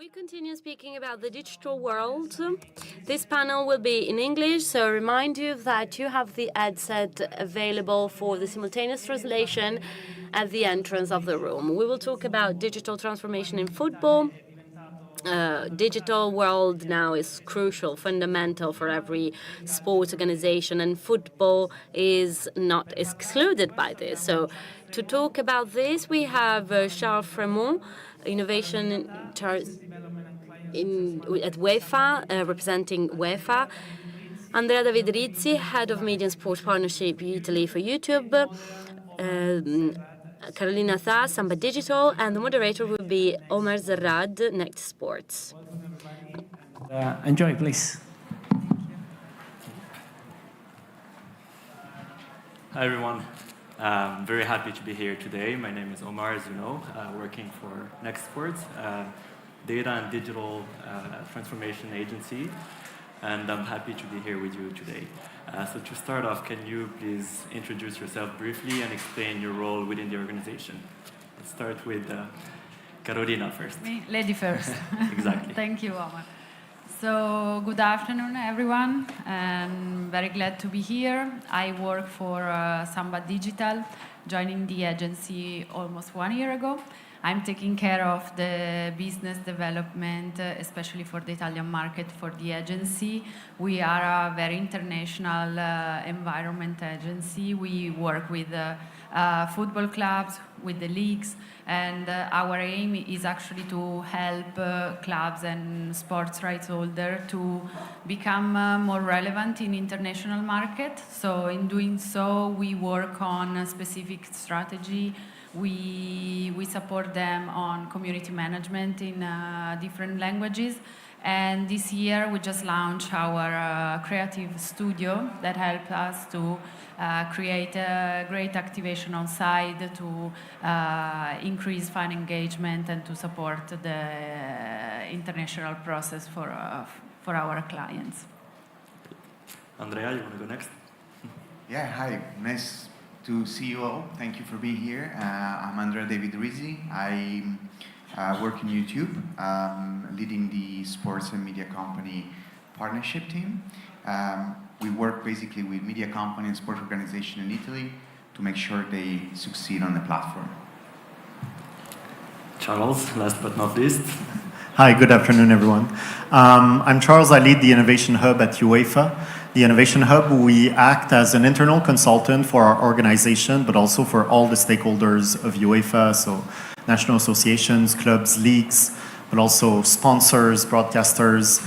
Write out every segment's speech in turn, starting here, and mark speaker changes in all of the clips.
Speaker 1: We continue speaking about the digital world. This panel will be in English, so I remind you that you have the headset available for the simultaneous translation at the entrance of the room. We will talk about digital transformation in football. Digital world now is crucial, fundamental for every sports organization, and football is not excluded by this. So to talk about this, we have Charles Frémont, innovation at UEFA, representing UEFA. Andrea David Rizzi, head of Media and Sports Partnership Italy for YouTube. Carolina Tha, Samba Digital, and the moderator will be Omar Zerrad, Next Sports.
Speaker 2: Enjoy, please.
Speaker 3: Hi, everyone. I'm very happy to be here today. My name is Omar, as you know, working for Next Sports, data and digital transformation agency, and I'm happy to be here with you today. So to start off, can you please introduce yourself briefly and explain your role within the organization? Let's start with Carolina first.
Speaker 4: Me, lady first.
Speaker 3: Exactly.
Speaker 4: Thank you, Omar. So good afternoon, everyone. I'm very glad to be here. I work for Samba Digital, joining the agency almost 1 year ago. I'm taking care of the business development, especially for the Italian market for the agency. We are a very international environment agency. We work with football clubs, with the leagues, and our aim is actually to help clubs and sports rights holders to become more relevant in international market. So in doing so, we work on a specific strategy. We support them on community management in different languages. And this year, we just launched our creative studio that helped us to create a great activation on site to increase fan engagement and to support the international process for our clients.
Speaker 3: Andrea, you want to go next?
Speaker 5: Yeah, hi. Nice to see you all. Thank you for being here. I'm Andrea David Rizzi. I work in YouTube, leading the sports and media company partnership team. We work basically with media company and sports organization in Italy to make sure they succeed on the platform.
Speaker 3: Charles, last but not least.
Speaker 2: Hi, good afternoon, everyone. I'm Charles. I lead the Innovation Hub at UEFA. The Innovation Hub, we act as an internal consultant for our organization, but also for all the stakeholders of UEFA, so national associations, clubs, leagues, but also sponsors, broadcasters,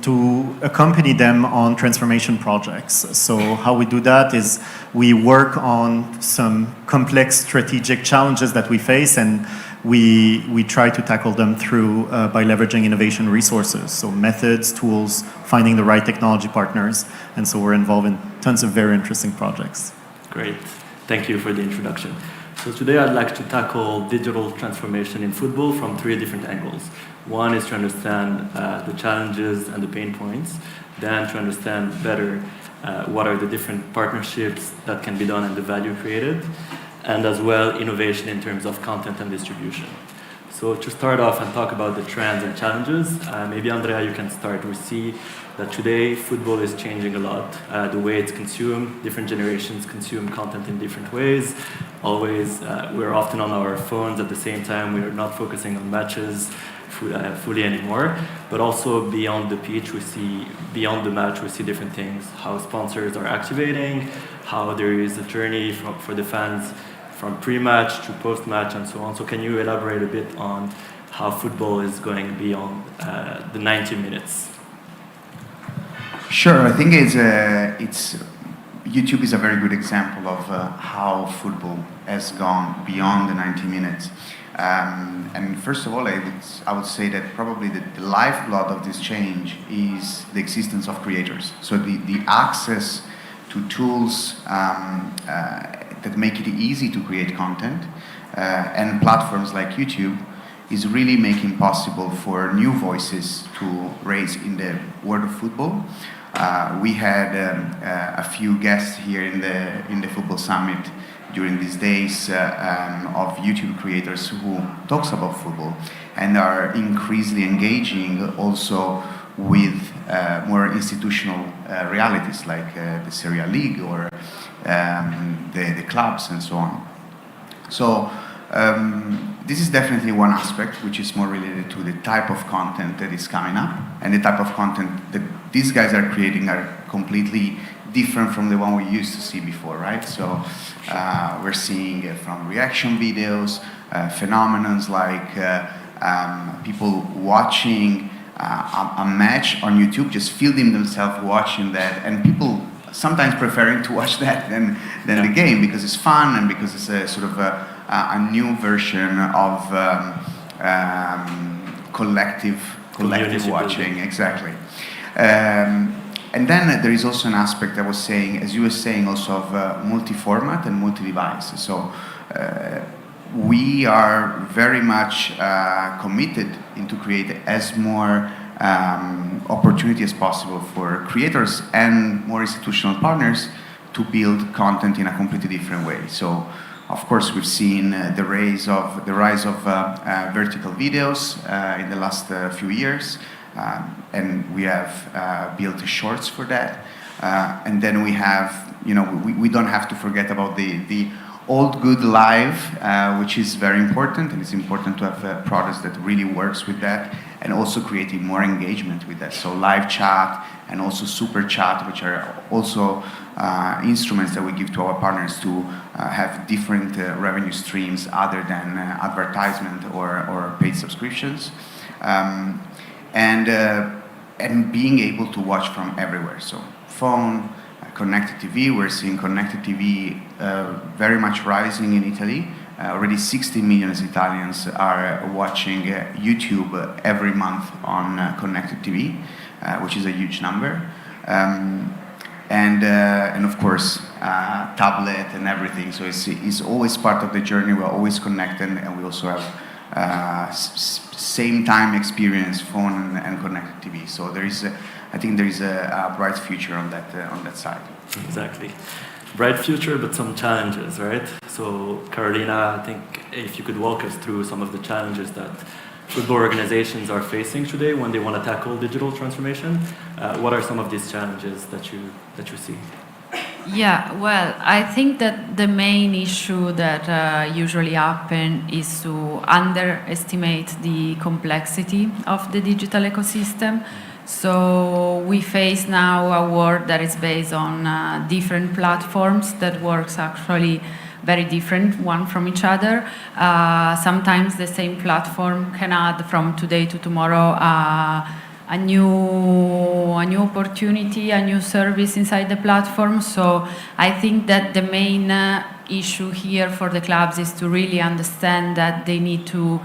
Speaker 2: to accompany them on transformation projects. So how we do that is we work on some complex strategic challenges that we face, and we try to tackle them through by leveraging innovation resources, so methods, tools, finding the right technology partners, and so we're involved in tons of very interesting projects.
Speaker 3: Great, thank you for the introduction. So today I'd like to tackle digital transformation in football from 3 different angles. One is to understand the challenges and the pain points, then to understand better what are the different partnerships that can be done and the value created, and as well innovation in terms of content and distribution. So to start off and talk about the trends and challenges, maybe Andrea, you can start. We see that today football is changing a lot. The way it's consumed, different generations consume content in different ways. Always, we're often on our phones at the same time. We're not focusing on matches fully anymore. But also beyond the pitch, we see, beyond the match, we see different things. How sponsors are activating, how there is a journey for the fans from pre-match to post-match and so on. So can you elaborate a bit on how football is going beyond the 90 minutes?
Speaker 5: Sure, I think YouTube is a very good example of how football has gone beyond the 90 minutes. And first of all, I would say that probably the lifeblood of this change is the existence of creators. So the access to tools that make it easy to create content and platforms like YouTube is really making possible for new voices to raise in the world of football. We had a few guests here in the Football Summit during these days of YouTube creators who talks about football and are increasingly engaging also with more institutional realities like the Serie A League or the clubs and so on. So this is definitely one aspect which is more related to the type of content that is coming up, and the type of content that these guys are creating are completely different from the one we used to see before, right? So we're seeing from reaction videos, phenomenons like people watching a match on YouTube, just filming themselves watching that, and people sometimes preferring to watch that than the game because it's fun and because it's a sort of a new version of collective watching. Exactly. And then there is also an aspect I was saying, as you were saying, also of multi-format and multi-device. So we are very much committed into create as more opportunity as possible for creators and more institutional partners to build content in a completely different way. So, of course, we've seen the rise of vertical videos in the last few years, and we have built shorts for that. And then we have, we don't have to forget about the old good live, which is very important, and it's important to have products that really works with that, and also creating more engagement with that. So live chat and also super chat, which are also instruments that we give to our partners to have different revenue streams other than advertisement or paid subscriptions, and being able to watch from everywhere. So phone, connected TV. We're seeing connected TV very much rising in Italy. Already 60 million Italians are watching YouTube every month on connected TV, which is a huge number. And of course, tablet and everything. So it's always part of the journey. We're always connected, and we also have same time experience, phone and connected TV. So I think there is a bright future on that side. Exactly.
Speaker 3: Bright future, but some challenges, right? So, Carolina, I think if you could walk us through some of the challenges that football organizations are facing today when they want to tackle digital transformation. What are some of these challenges that you see?
Speaker 4: Yeah, well, I think that the main issue that usually happen is to underestimate the complexity of the digital ecosystem. So we face now a world that is based on different platforms that works actually very different one from each other. Sometimes the same platform can add from today to tomorrow a new opportunity, a new service inside the platform. So I think that the main issue here for the clubs is to really understand that they need to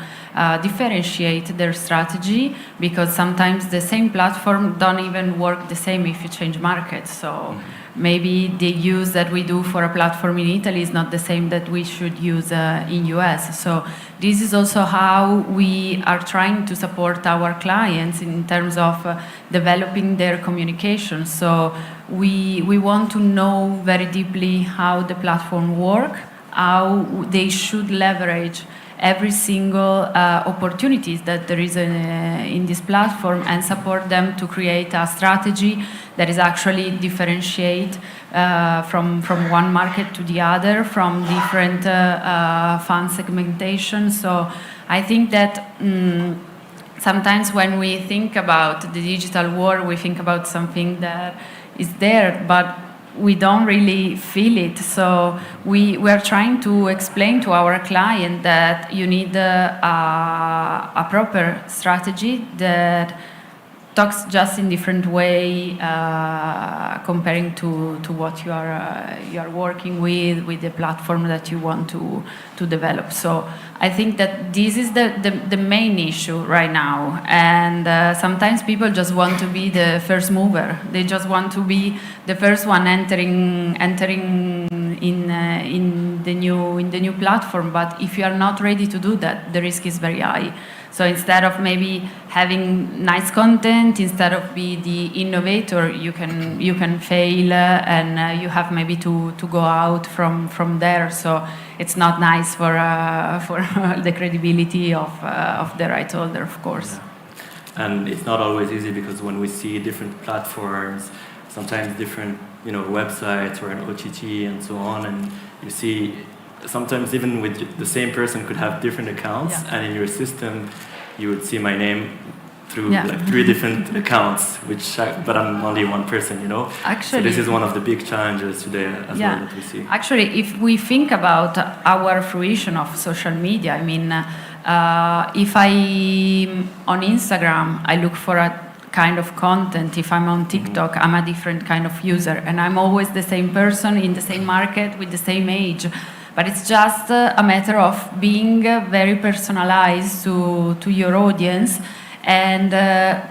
Speaker 4: differentiate their strategy, because sometimes the same platform don't even work the same if you change markets. So maybe the use that we do for a platform in Italy is not the same that we should use in US. So this is also how we are trying to support our clients in terms of developing their communication. So we want to know very deeply how the platform work, how they should leverage every single opportunities that there is in this platform, and support them to create a strategy that is actually differentiate from one market to the other, from different fan segmentation. So I think that sometimes when we think about the digital world, we think about something that is there, but we don't really feel it. So we are trying to explain to our client that you need a proper strategy that talks just in different way, comparing to what you are working with the platform that you want to develop. So I think that this is the main issue right now, and sometimes people just want to be the first mover. They just want to be the first one entering in the new platform. But if you are not ready to do that, the risk is very high. So instead of maybe having nice content, instead of be the innovator, you can fail and you have maybe to go out from there. So it's not nice for the credibility of the right holder, of course.
Speaker 3: Yeah. And it's not always easy because when we see different platforms, sometimes different websites or an OTT and so on, and you see sometimes even with the same person could have different accounts, and in your system you would see my name through like 3 different accounts, but I'm only one person,
Speaker 4: Actually,
Speaker 3: so this is one of the big challenges today as well that we see.
Speaker 4: Actually, if we think about our fruition of social media, I mean, if I'm on Instagram, I look for a kind of content. If I'm on TikTok, I'm a different kind of user, and I'm always the same person in the same market with the same age. But it's just a matter of being very personalized to your audience and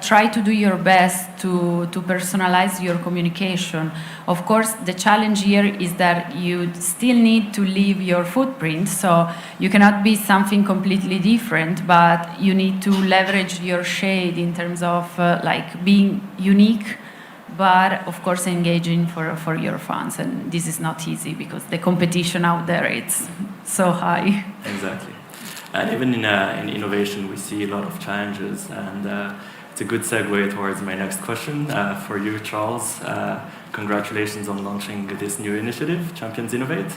Speaker 4: try to do your best to personalize your communication. Of course, the challenge here is that you still need to leave your footprint, so you cannot be something completely different, but you need to leverage your shade in terms of like being unique, but of course engaging for your fans. And this is not easy because the competition out there, it's so high.
Speaker 3: Exactly. And even in innovation, we see a lot of challenges, and it's a good segue towards my next question for you, Charles. Congratulations on launching this new initiative, Champions Innovate.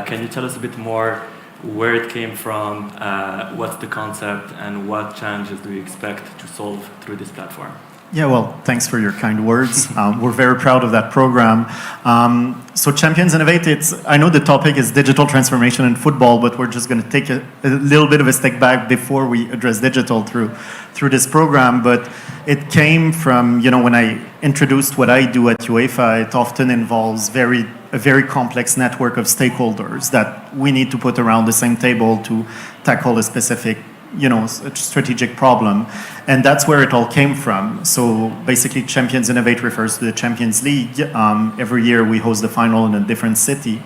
Speaker 3: Can you tell us a bit more where it came from, what's the concept, and what challenges do you expect to solve through this platform?
Speaker 2: Yeah, well, thanks for your kind words. We're very proud of that program. So Champions Innovate, I know the topic is digital transformation in football, but we're just going to take a little bit of a step back before we address digital through this program. But it came from, when I introduced what I do at UEFA, it often involves a very complex network of stakeholders that we need to put around the same table to tackle a specific strategic problem. And that's where it all came from. So basically, Champions Innovate refers to the Champions League. Every year we host the final in a different city.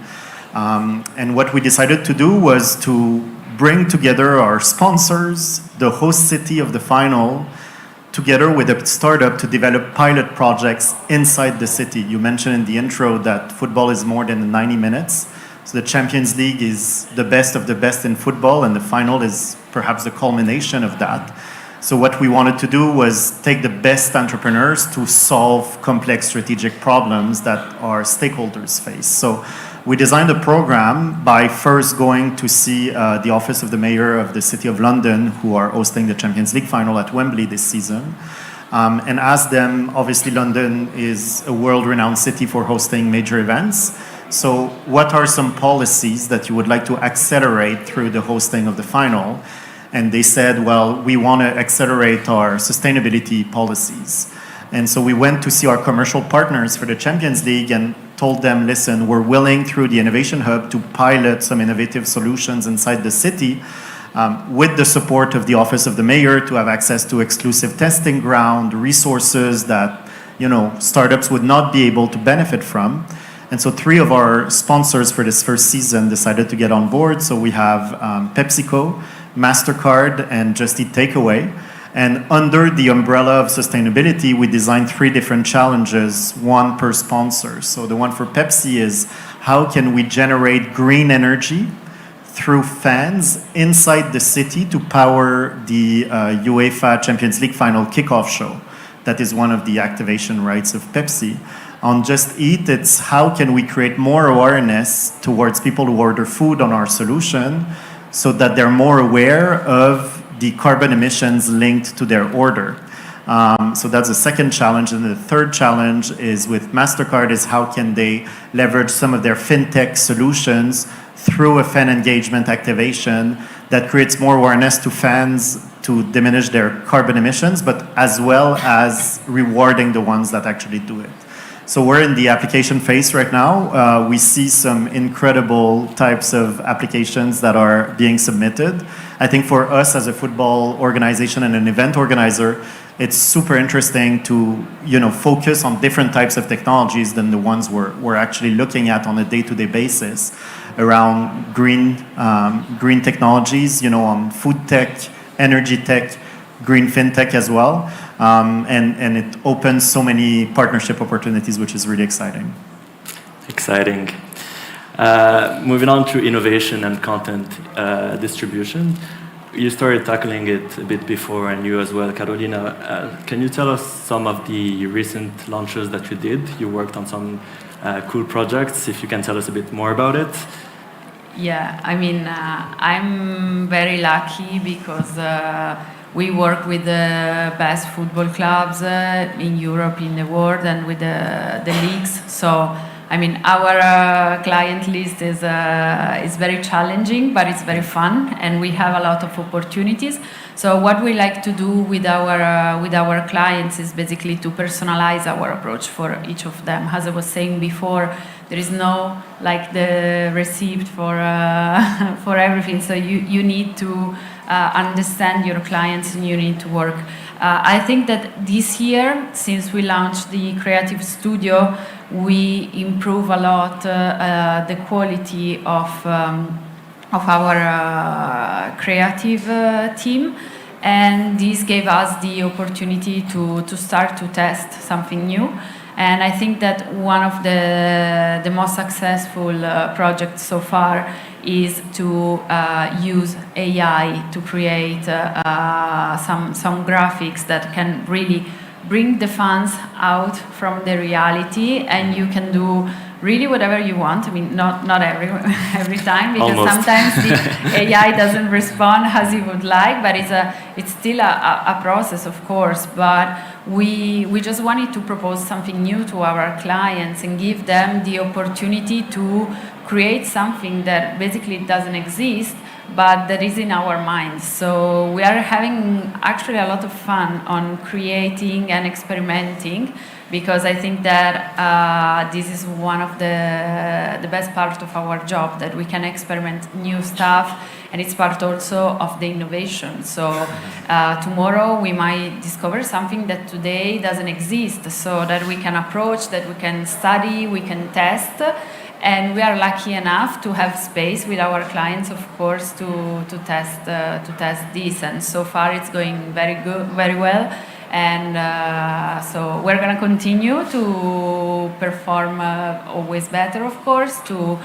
Speaker 2: And what we decided to do was to bring together our sponsors, the host city of the final, together with a startup to develop pilot projects inside the city. You mentioned in the intro that football is more than 90 minutes. So the Champions League is the best of the best in football, and the final is perhaps the culmination of that. So what we wanted to do was take the best entrepreneurs to solve complex strategic problems that our stakeholders face. So we designed a program by first going to see the office of the mayor of the City of London, who are hosting the Champions League final at Wembley this season, and asked them, obviously London is a world-renowned city for hosting major events. So what are some policies that you would like to accelerate through the hosting of the final? And they said, well, we want to accelerate our sustainability policies. And so we went to see our commercial partners for the Champions League and told them, listen, we're willing through the Innovation Hub to pilot some innovative solutions inside the city with the support of the Office of the Mayor to have access to exclusive testing ground, resources that startups would not be able to benefit from. And so 3 of our sponsors for this first season decided to get on board. So we have PepsiCo, MasterCard, and Just Eat Takeaway. And under the umbrella of sustainability, we designed 3 different challenges, one per sponsor. So the one for Pepsi is, how can we generate green energy through fans inside the city to power the UEFA Champions League final kickoff show? That is one of the activation rights of Pepsi. On Just Eat, it's how can we create more awareness towards people who order food on our solution so that they're more aware of the carbon emissions linked to their order. So that's the second challenge. And the third challenge is with MasterCard is how can they leverage some of their fintech solutions through a fan engagement activation that creates more awareness to fans to diminish their carbon emissions, but as well as rewarding the ones that actually do it. So we're in the application phase right now. We see some incredible types of applications that are being submitted. I think for us as a football organization and an event organizer, it's super interesting to, focus on different types of technologies than the ones we're actually looking at on a day-to-day basis around green technologies, on food tech, energy tech, green fintech as well. And it opens so many partnership opportunities, which is really exciting.
Speaker 3: Exciting. Moving on to innovation and content distribution. You started tackling it a bit before, and you as well, Carolina. Can you tell us some of the recent launches that you did? You worked on some cool projects. If you can tell us a bit more about it.
Speaker 4: Yeah, I mean, I'm very lucky because we work with the best football clubs in Europe, in the world, and with the leagues. So, I mean, our client list is very challenging, but it's very fun, and we have a lot of opportunities. So what we like to do with our clients is basically to personalize our approach for each of them. As I was saying before, there is no like the receipt for for everything. So you need to understand your clients, and you need to work. I think that this year, since we launched the Creative Studio, we improve a lot the quality of our creative team, and this gave us the opportunity to start to test something new. And I think that one of the most successful projects so far is to use AI to create some graphics that can really bring the fans out from the reality, and you can do really whatever you want. I mean, not every time, because
Speaker 3: Almost.
Speaker 4: Sometimes the AI doesn't respond as you would like, but it's still a process, of course. But we just wanted to propose something new to our clients and give them the opportunity to create something that basically doesn't exist, but that is in our minds. So we are having actually a lot of fun on creating and experimenting, because I think that this is one of the best part of our job, that we can experiment new stuff, and it's part also of the innovation. So tomorrow we might discover something that today doesn't exist, so that we can approach, that we can study, we can test. And we are lucky enough to have space with our clients, of course, to test this. And so far, it's going very good, very well. And so we're going to continue to perform always better, of course, to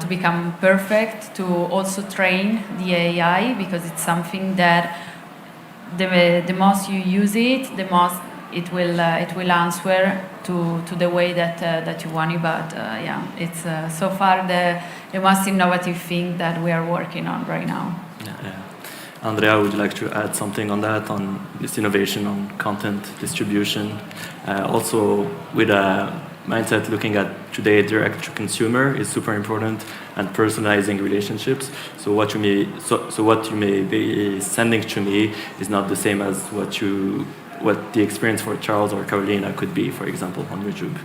Speaker 4: become perfect, to also train the AI, because it's something that the most you use it, the most it will answer to the way that you want it. But yeah, it's so far the most innovative thing that we are working on right now.
Speaker 3: Yeah. Andrea, would you like to add something on that, on this innovation on content distribution? Also, with a mindset looking at today, direct to consumer is super important, and personalizing relationships. So what you may be sending to me is not the same as what the experience for Charles or Carolina could be, for example, on YouTube.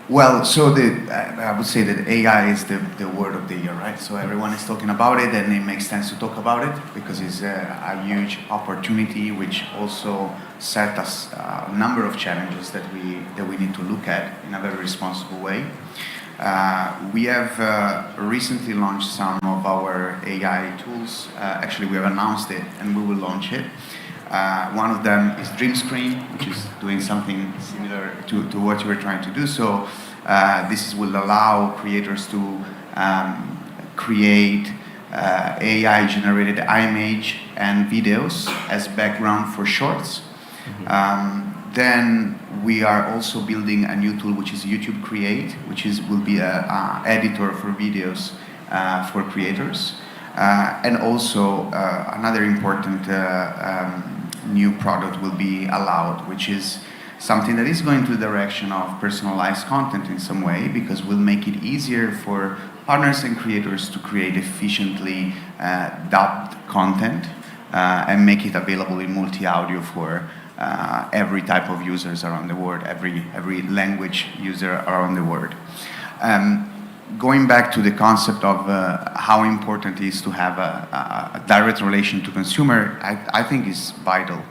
Speaker 5: Well, so I would say that AI is the word of the year, right? So everyone is talking about it, and it makes sense to talk about it, because it's a huge opportunity, which also set us a number of challenges that we need to look at in a very responsible way. We have recently launched some of our AI tools. Actually, we have announced it, and we will launch it. One of them is Dream Screen, which is doing something similar to what you were trying to do. So this will allow creators to create AI-generated image and videos as background for shorts. Mm-hmm. Then we are also building a new tool, which is YouTube Create, which will be an editor for videos for creators. And also another important new product will be Allowed, which is something that is going to the direction of personalized content in some way, because we'll make it easier for partners and creators to create efficiently dubbed content and make it available in multi-audio for every type of users around the world, every language user around the world. going back to the concept of how important it is to have a direct relation to consumer, I think is vital.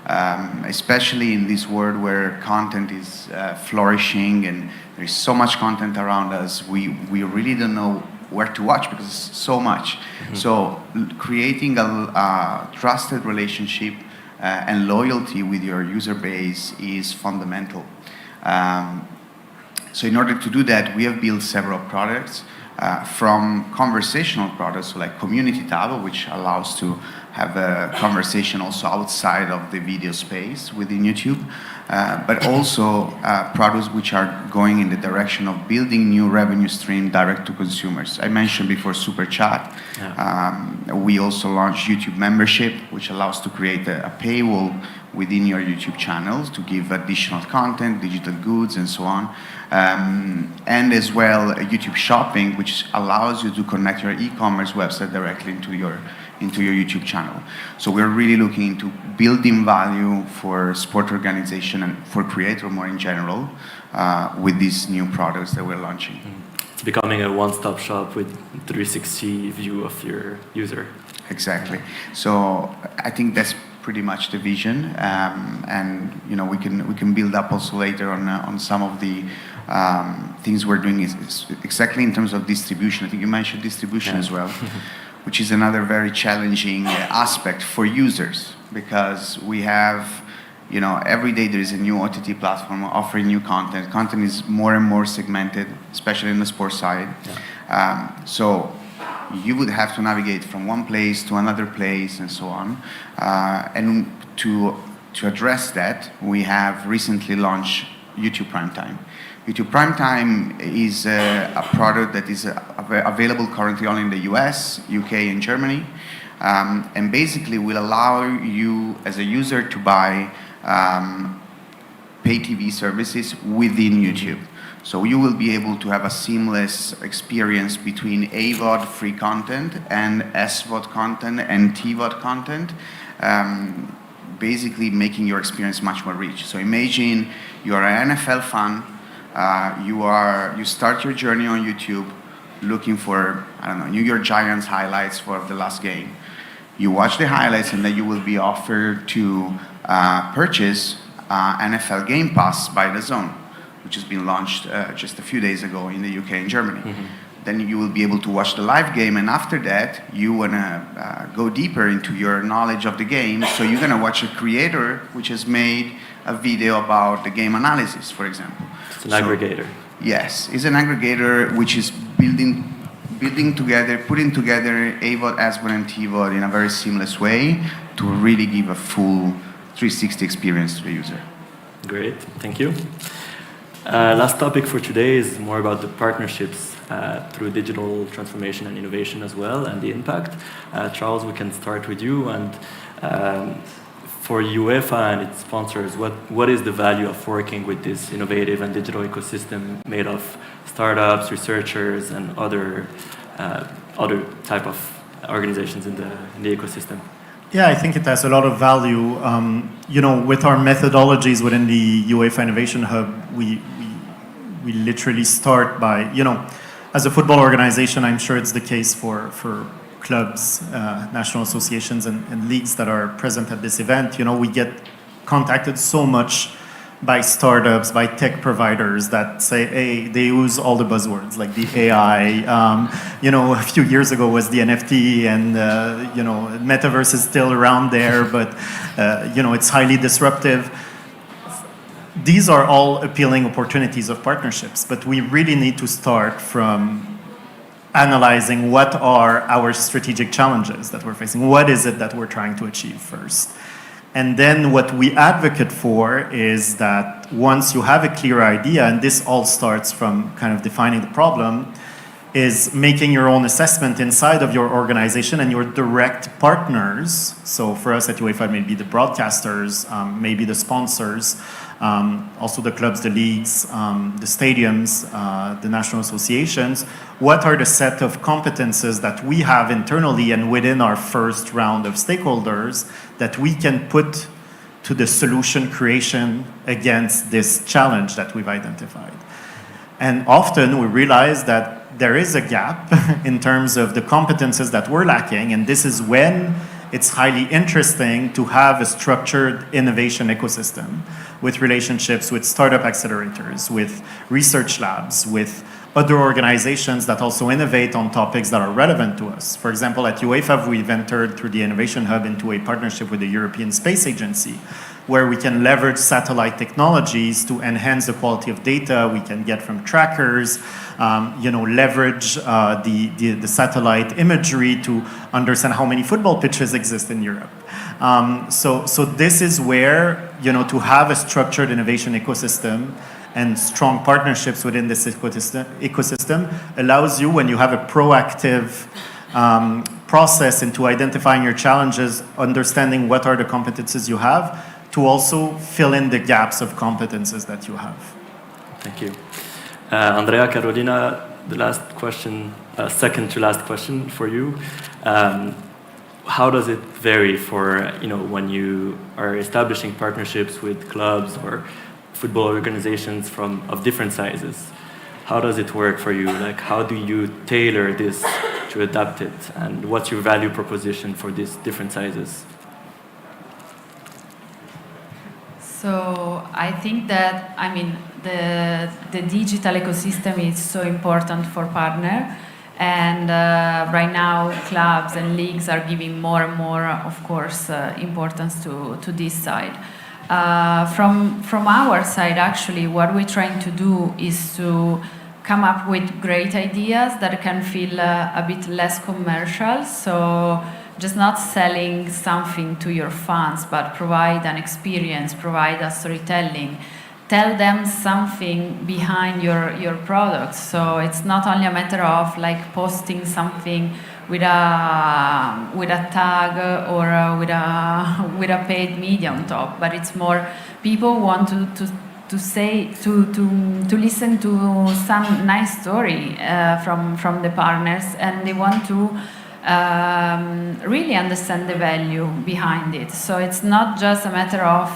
Speaker 5: Especially in this world where content is flourishing and there's so much content around us, we really don't know where to watch because it's so much. Mm-hmm. So creating a trusted relationship and loyalty with your user base is fundamental. So in order to do that, we have built several products, from conversational products, so like Community Tab, which allows to have a conversation also outside of the video space within YouTube, but also products which are going in the direction of building new revenue stream direct to consumers. I mentioned before Super Chat. Yeah. We also launched YouTube Membership, which allows to create a paywall within your YouTube channels to give additional content, digital goods, and so on. And as well, YouTube Shopping, which allows you to connect your e-commerce website directly into your YouTube channel. So we're really looking into building value for sport organization and for creator more in general with these new products that we're launching.
Speaker 3: It's becoming a one-stop shop with 360 view of your user.
Speaker 5: Exactly. So I think that's pretty much the vision, and you know we can build up also later on some of the things we're doing is exactly in terms of distribution. I think you mentioned distribution as well, which is another very challenging aspect for users, because we have, you know, every day there is a new OTT platform offering new content. Content is more and more segmented, especially in the sports side. Yeah. So you would have to navigate from one place to another place and so on. And to address that, we have recently launched YouTube Primetime. YouTube Primetime is a product that is available currently only in the US, UK, and Germany, and basically will allow you as a user to buy pay TV services within YouTube. So you will be able to have a seamless experience between AVOD free content and SVOD content and TVOD content, basically making your experience much more rich. So imagine you're an NFL fan. You start your journey on YouTube looking for, I don't know, New York Giants highlights for the last game. You watch the highlights and then you will be offered to purchase NFL Game Pass by DAZN, which has been launched just a few days ago in the UK and Germany. Mm-hmm. Then you will be able to watch the live game, and after that, you want to go deeper into your knowledge of the game, so you're going to watch a creator which has made a video about the game analysis, for example.
Speaker 3: It's an aggregator.
Speaker 5: Yes, it's an aggregator which is putting together AVOD, SVOD, and TVOD in a very seamless way to really give a full 360 experience to the user.
Speaker 3: Great, thank you. Last topic for today is more about the partnerships through digital transformation and innovation as well, and the impact. Charles, we can start with you. And for UEFA and its sponsors, what is the value of working with this innovative and digital ecosystem made of startups, researchers, and other type of organizations in the ecosystem?
Speaker 2: Yeah, I think it has a lot of value. You know, with our methodologies within the UEFA Innovation Hub, we literally start by, you know, as a football organization, I'm sure it's the case for clubs, national associations, and leagues that are present at this event. You know, we get contacted so much by startups, by tech providers that say, hey, they use all the buzzwords like the AI. You know, a few years ago was the NFT, and you know, metaverse is still around there, but you know, it's highly disruptive. These are all appealing opportunities of partnerships, but we really need to start from analyzing what are our strategic challenges that we're facing. What is it that we're trying to achieve first? And then what we advocate for is that once you have a clear idea, and this all starts from kind of defining the problem, is making your own assessment inside of your organization and your direct partners. So for us at UEFA, maybe the broadcasters, maybe the sponsors, also the clubs, the leagues, the stadiums, the national associations. What are the set of competences that we have internally and within our first round of stakeholders that we can put to the solution creation against this challenge that we've identified? And often we realize that there is a gap in terms of the competences that we're lacking, and this is when it's highly interesting to have a structured innovation ecosystem with relationships with startup accelerators, with research labs, with other organizations that also innovate on topics that are relevant to us. For example, at UEFA, we've entered through the Innovation Hub into a partnership with the European Space Agency, where we can leverage satellite technologies to enhance the quality of data we can get from trackers, leverage the satellite imagery to understand how many football pitches exist in Europe. So this is where, to have a structured innovation ecosystem and strong partnerships within this ecosystem allows you, when you have a proactive process into identifying your challenges, understanding what are the competences you have, to also fill in the gaps of competences that you have.
Speaker 3: Thank you. Andrea, Carolina, the last question, second to last question for you. How does it vary for, when you are establishing partnerships with clubs or football organizations of different sizes? How does it work for you? Like, how do you tailor this to adapt it? And what's your value proposition for these different sizes?
Speaker 4: So I think that, the digital ecosystem is so important for partner. And right now, clubs and leagues are giving more and more, of course, importance to this side. From our side, actually, what we're trying to do is to come up with great ideas that can feel a bit less commercial. So just not selling something to your fans, but provide an experience, provide a storytelling. Tell them something behind your product. So it's not only a matter of like posting something with a tag or with a paid media on top, but it's more people want to listen to some nice story from the partners, and they want to really understand the value behind it. So it's not just a matter of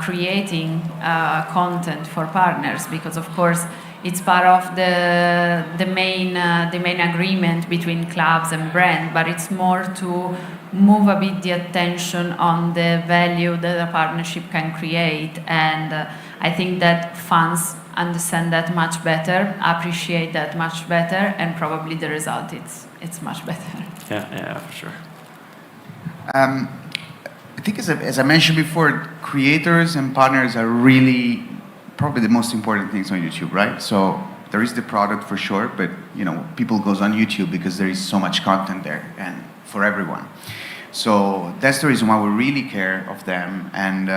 Speaker 4: creating content for partners, because of course it's part of the main agreement between clubs and brand, but it's more to move a bit the attention on the value that a partnership can create. And I think that fans understand that much better, appreciate that much better, and probably the result it's much better.
Speaker 3: Yeah, for sure.
Speaker 5: I think as I mentioned before, creators and partners are really probably the most important things on YouTube, right? So there is the product for sure, but people goes on YouTube because there is so much content there and for everyone. So that's the reason why we really care of them, and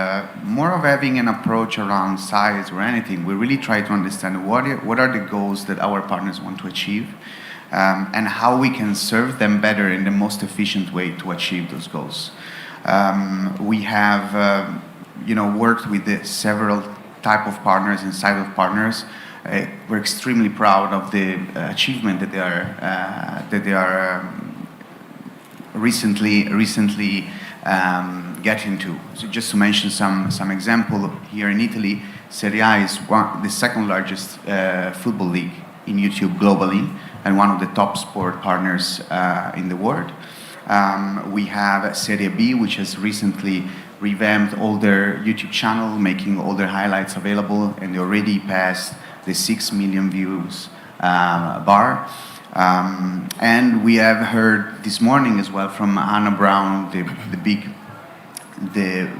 Speaker 5: more of having an approach around size or anything. We really try to understand what are the goals that our partners want to achieve, and how we can serve them better in the most efficient way to achieve those goals. We have worked with several type of partners inside of partners. We're extremely proud of the achievement that they are recently getting to. So just to mention some example, here in Italy, Serie A is the second largest football league in YouTube globally, and one of the top sport partners in the world. We have Serie B, which has recently revamped all their YouTube channel, making all their highlights available, and they already passed the 6 million views bar. And we have heard this morning as well from Hannah Brown the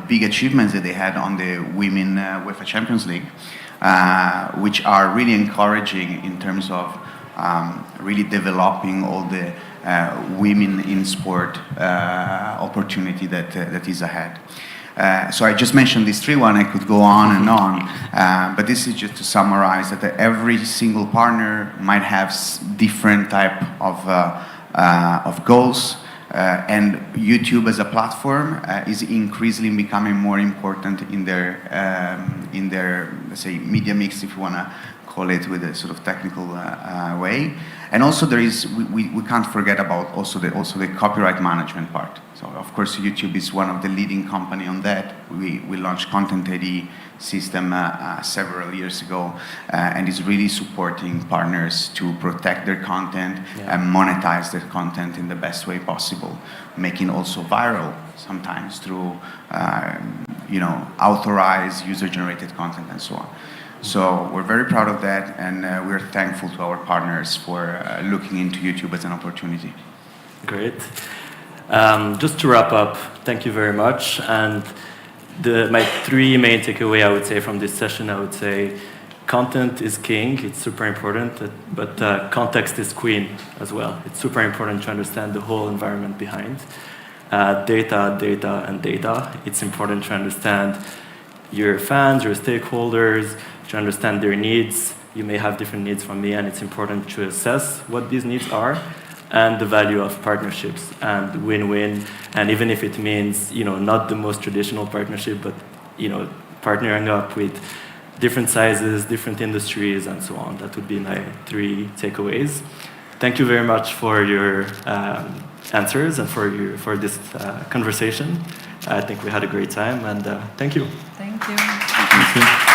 Speaker 5: big achievements that they had on the Women UEFA Champions League, which are really encouraging in terms of really developing all the women in sport opportunity that is ahead. So I just mentioned these three. I could go on and on, but this is just to summarize that every single partner might have different type of goals, and YouTube as a platform is increasingly becoming more important in their let's say media mix, if you want to call it with a sort of technical way. And also we can't forget about also the copyright management part. So of course YouTube is one of the leading company on that. We launched Content ID system several years ago, and is really supporting partners to protect their content and monetize their content in the best way possible, making also viral sometimes through authorized user-generated content and so on. So we're very proud of that, and we're thankful to our partners for looking into YouTube as an opportunity.
Speaker 3: Great. Just to wrap up, thank you very much. And my three main takeaway, I would say, from this session, I would say content is king. It's super important, but context is queen as well. It's super important to understand the whole environment behind. Data, data, and data. It's important to understand your fans, your stakeholders, to understand their needs. You may have different needs from me, and it's important to assess what these needs are, and the value of partnerships and win-win. And even if it means, not the most traditional partnership, but, partnering up with different sizes, different industries, and so on. That would be my three takeaways. Thank you very much for your answers and for this conversation. I think we had a great time, and thank you.
Speaker 4: Thank you.
Speaker 2: Thank you.